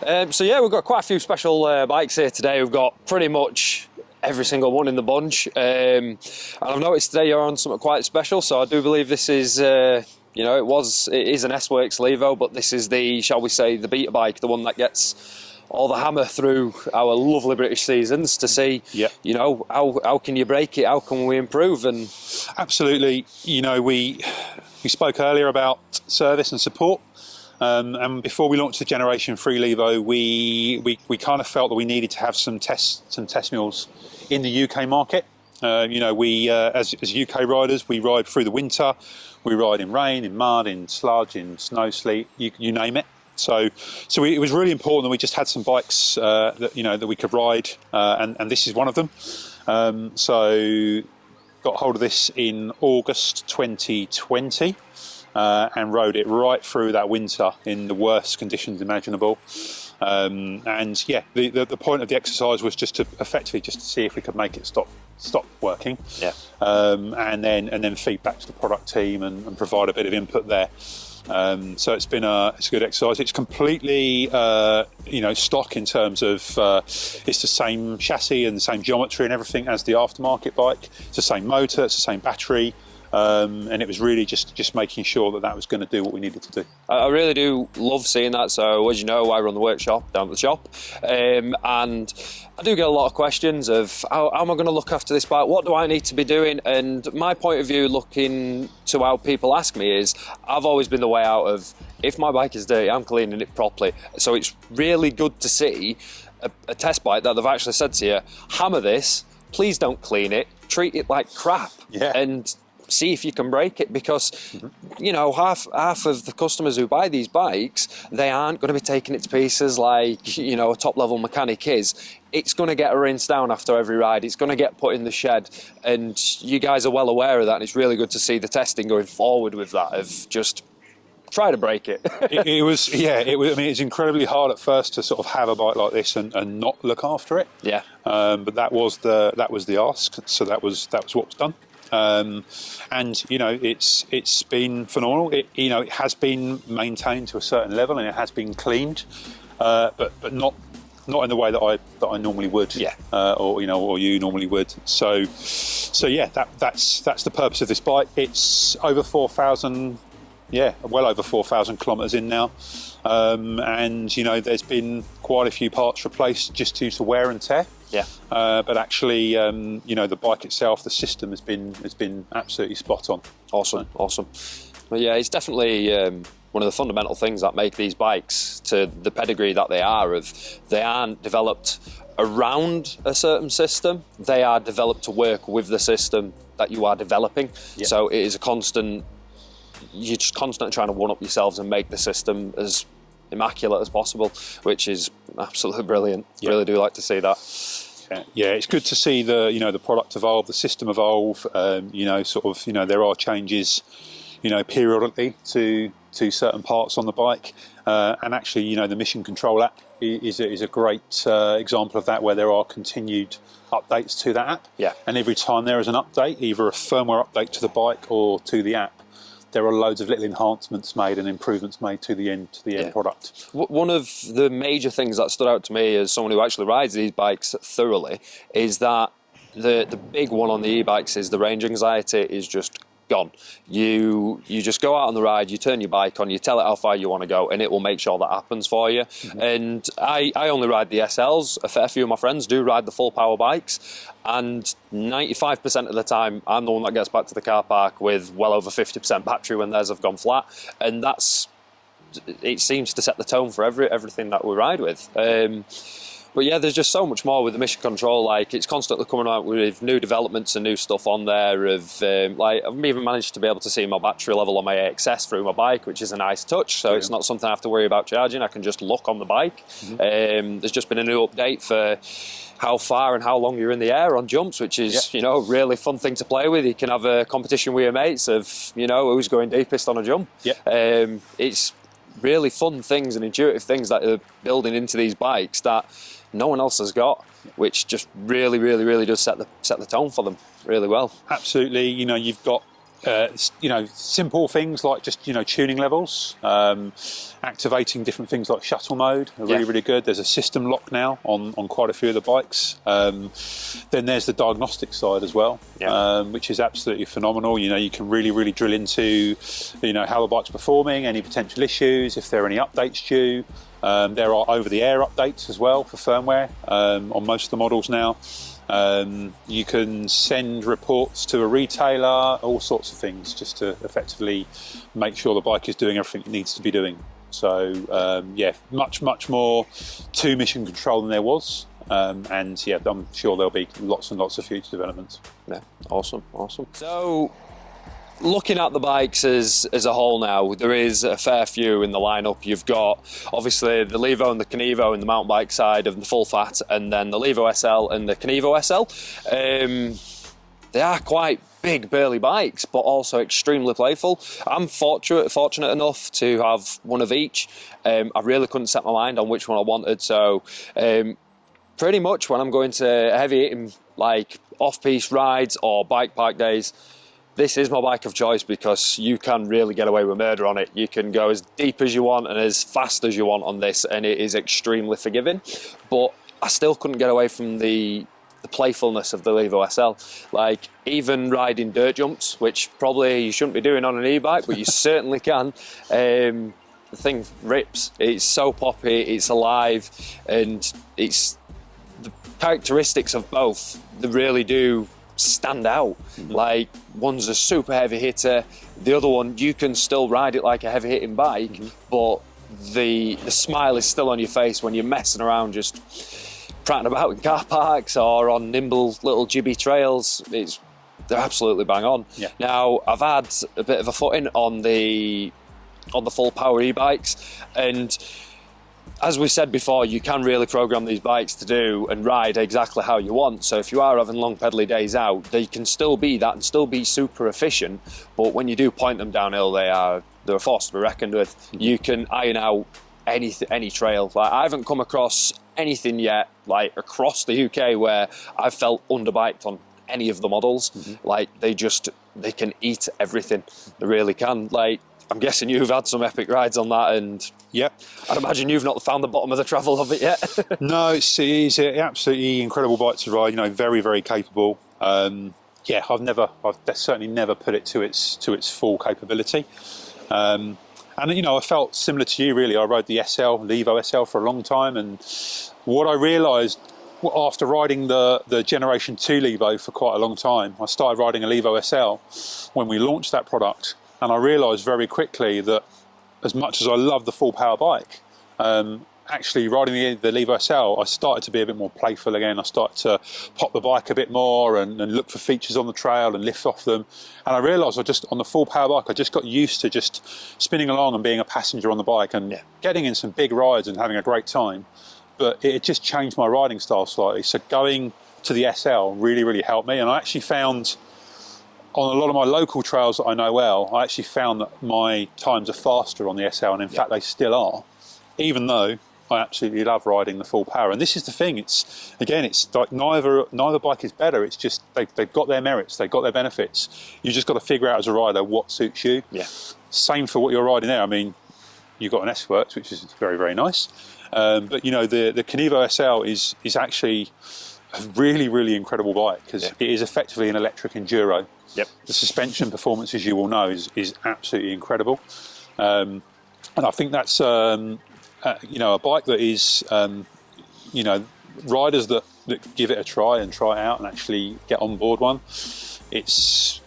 So yeah, we've got quite a few special bikes here today. We've got pretty much every single one in the bunch. And I've noticed today you're on something quite special, so I do believe this is, you know, it is an S-Works Levo, but this is the, shall we say, the beta bike, the one that gets all the hammer through our lovely British seasons to see, you know, how can you break it, how can we improve? And absolutely, you know, we spoke earlier about service and support. And before we launched the Generation 3 Levo, we kind of felt that we needed to have some testimonials in the UK market. You know, we as UK riders, we ride through the winter, we ride in rain, in mud, in sludge, in snow, sleet, you name it. So it was really important that we just had some bikes that, you know, that we could ride, and this is one of them. So got hold of this in August 2020. And rode it right through that winter in the worst conditions imaginable. And yeah, the point of the exercise was just to effectively just to see if we could make it stop working. Yeah. And then feed back to the product team and provide a bit of input there. So it's a good exercise. It's completely you know, stock in terms of it's the same chassis and the same geometry and everything as the aftermarket bike. It's the same motor, it's the same battery. And it was really just making sure that was going to do what we needed to do. I really do love seeing that. So as you know, I run the workshop down at the shop, and I do get a lot of questions of how am I going to look after this bike? What do I need to be doing? And my point of view, looking to how people ask me, is I've always been the way out of, if my bike is dirty, I'm cleaning it properly. So it's really good to see a test bike that they've actually said to you, hammer this, please don't clean it, treat it like crap, and see if you can break it, because you know, half of the customers who buy these bikes, they aren't going to be taking it to pieces like, you know, a top level mechanic is. It's going to get rinsed down after every ride, it's going to get put in the shed, and you guys are well aware of that, and it's really good to see the testing going forward with that, of just try to break it. it was I mean, it's incredibly hard at first to sort of have a bike like this and not look after it. Yeah. But that was the ask, so that was what was done. And you know, it's been phenomenal. You know, it has been maintained to a certain level and it has been cleaned, but not in the way that I normally would. Yeah. Or you know, or you normally would. So yeah, that's the purpose of this bike. It's over 4,000. Yeah, well over 4,000 kilometres in now, and you know, there's been quite a few parts replaced just due to wear and tear. Yeah. But actually, you know, the bike itself, the system has been absolutely spot on. Awesome. Well, yeah, it's definitely one of the fundamental things that make these bikes to the pedigree that they are. They aren't developed around a certain system; they are developed to work with the system that you are developing. Yeah. So it is a constant. You're just constantly trying to one-up yourselves and make the system as immaculate as possible, which is absolutely brilliant. Yeah. Really do like to see that. Yeah, it's good to see the product evolve, the system evolve. You know, sort of, you know, there are changes, you know, periodically to certain parts on the bike, and actually, you know, the Mission Control app is a great example of that, where there are continued updates to that app. Yeah. And every time there is an update, either a firmware update to the bike or to the app, there are loads of little enhancements made and improvements made to the end product. One of the major things that stood out to me as someone who actually rides these bikes thoroughly is that the big one on the e-bikes is the range anxiety is just gone. You just go out on the ride, you turn your bike on, you tell it how far you want to go, and it will make sure that happens for you. And I only ride the SLs. A fair few of my friends do ride the full power bikes, and 95% of the time I'm the one that gets back to the car park with well over 50% battery when theirs have gone flat, and it seems to set the tone for everything that we ride with. But yeah, there's just so much more with the Mission Control. Like, it's constantly coming out with new developments and new stuff on there. Like, I've even managed to be able to see my battery level on my AXS through my bike, which is a nice touch. So it's not something I have to worry about charging. I can just look on the bike. There's just been a new update for how far and how long you're in the air on jumps, which is, you know, a really fun thing to play with. You can have a competition with your mates of, you know, who's going deepest on a jump. It's really fun things and intuitive things that are building into these bikes that no one else has got, which just really does set the tone for them really well. Absolutely. You know, you've got simple things like just tuning levels, activating different things like shuttle mode are really good. There's a system lock now on quite a few of the bikes. Then there's the diagnostic side as well, which is absolutely phenomenal. You can really drill into how the bike's performing, any potential issues, if there are any updates due. There are over-the-air updates as well for firmware on most of the models now. You can send reports to a retailer, all sorts of things, just to effectively make sure the bike is doing everything it needs to be doing. So much more to mission control than there was. I'm sure there'll be lots and lots of future developments. Yeah, awesome. So, looking at the bikes as a whole now, there is a fair few in the lineup. You've got obviously the Levo and the Kenevo in the mountain bike side of the full fat, and then the Levo SL and the Kenevo SL. They are quite big, burly bikes, but also extremely playful. I'm fortunate enough to have one of each. I really couldn't set my mind on which one I wanted, so pretty much when I'm going to heavy hitting, like off-piste rides or bike park days, this is my bike of choice because you can really get away with murder on it. You can go as deep as you want and as fast as you want on this, and it is extremely forgiving. But I still couldn't get away from the playfulness of the Levo SL. Like, even riding dirt jumps, which probably you shouldn't be doing on an e-bike, but you certainly can. The thing rips. It's so poppy, it's alive, and it's the characteristics of both that really do stand out. Like, one's a super heavy hitter, the other one you can still ride it like a heavy hitting bike, but the smile is still on your face when you're messing around just prattling about in car parks or on nimble little jibby trails. They're absolutely bang on. Now, I've had a bit of a footing on the full power e-bikes, and as we said before, you can really program these bikes to do and ride exactly how you want. So if you are having long pedally days out, they can still be that and still be super efficient. But when you do point them downhill, they're a force to be reckoned with. You can iron out any trail. Like, I haven't come across anything yet, like across the UK, where I've felt underbiked on any of the models. Like, they can eat everything. They really can. Like, I'm guessing you've had some epic rides on that, and I'd imagine you've not found the bottom of the travel of it yet. No, it's an absolutely incredible bike to ride. Very, very capable. I've certainly never put it to its full capability. And I felt similar to you, really. I rode the Levo SL for a long time, and what I realised after riding the Generation 2 Levo for quite a long time, I started riding a Levo SL when we launched that product. And I realised very quickly that as much as I love the full power bike, actually riding the Levo SL, I started to be a bit more playful again. I started to pop the bike a bit more and look for features on the trail and lift off them. And I realised on the full power bike, I just got used to just spinning along and being a passenger on the bike and getting in some big rides and having a great time. But it just changed my riding style slightly. So going to the SL really, really helped me. And I actually found, on a lot of my local trails that I know well, I actually found that my times are faster on the SL, and in fact they still are, even though I absolutely love riding the full power. And this is the thing, it's like neither bike is better, it's just they've got their merits, they've got their benefits. You just got to figure out as a rider what suits you. Same for what you're riding there. I mean, you've got an S-Works, which is very, very nice. But the Kenevo SL is actually a really, really incredible bike, because it is effectively an electric enduro. The suspension performance, as you all know, is absolutely incredible. And I think that's a bike that is riders that give it a try and try it out and actually get on board one. It's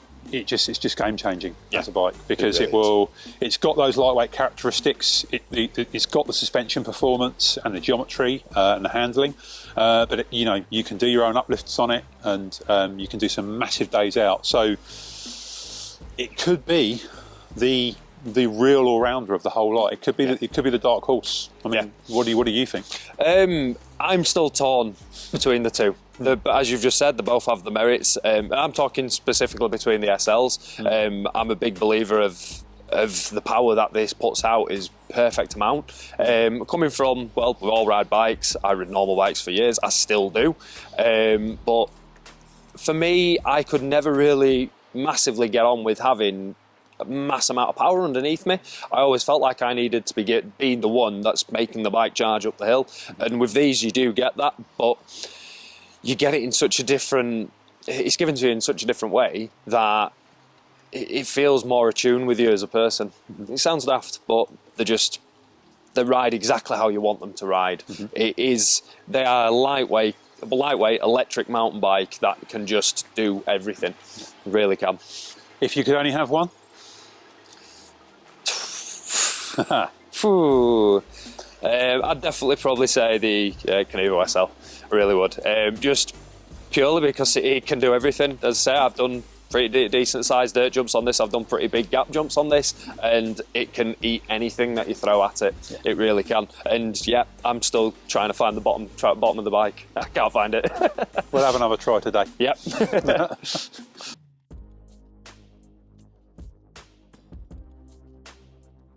just game changing as a bike, because it's got those lightweight characteristics. It's got the suspension performance and the geometry and the handling. But you can do your own uplifts on it, and you can do some massive days out. So it could be the real all-rounder of the whole lot. It could be the dark horse. I mean, what do you think? I'm still torn between the two. But as you've just said, they both have the merits. I'm talking specifically between the SLs. I'm a big believer of the power that this puts out is perfect amount. Coming from, we all ride bikes. I ride normal bikes for years. I still do. But for me, I could never really massively get on with having a mass amount of power underneath me. I always felt like I needed to being the one that's making the bike charge up the hill. And with these, you do get that, but you get it in such a different, it's given to you in such a different way that it feels more attuned with you as a person. It sounds daft, but they ride exactly how you want them to ride. They are a lightweight electric mountain bike that can just do everything. Really can. If you could only have one? I'd definitely probably say the Kenevo SL. I really would. Just purely because it can do everything. As I say, I've done pretty decent sized dirt jumps on this. I've done pretty big gap jumps on this, and it can eat anything that you throw at it. Yeah. It really can. And yeah, I'm still trying to find the bottom of the bike. I can't find it. We'll have another try today. Yep.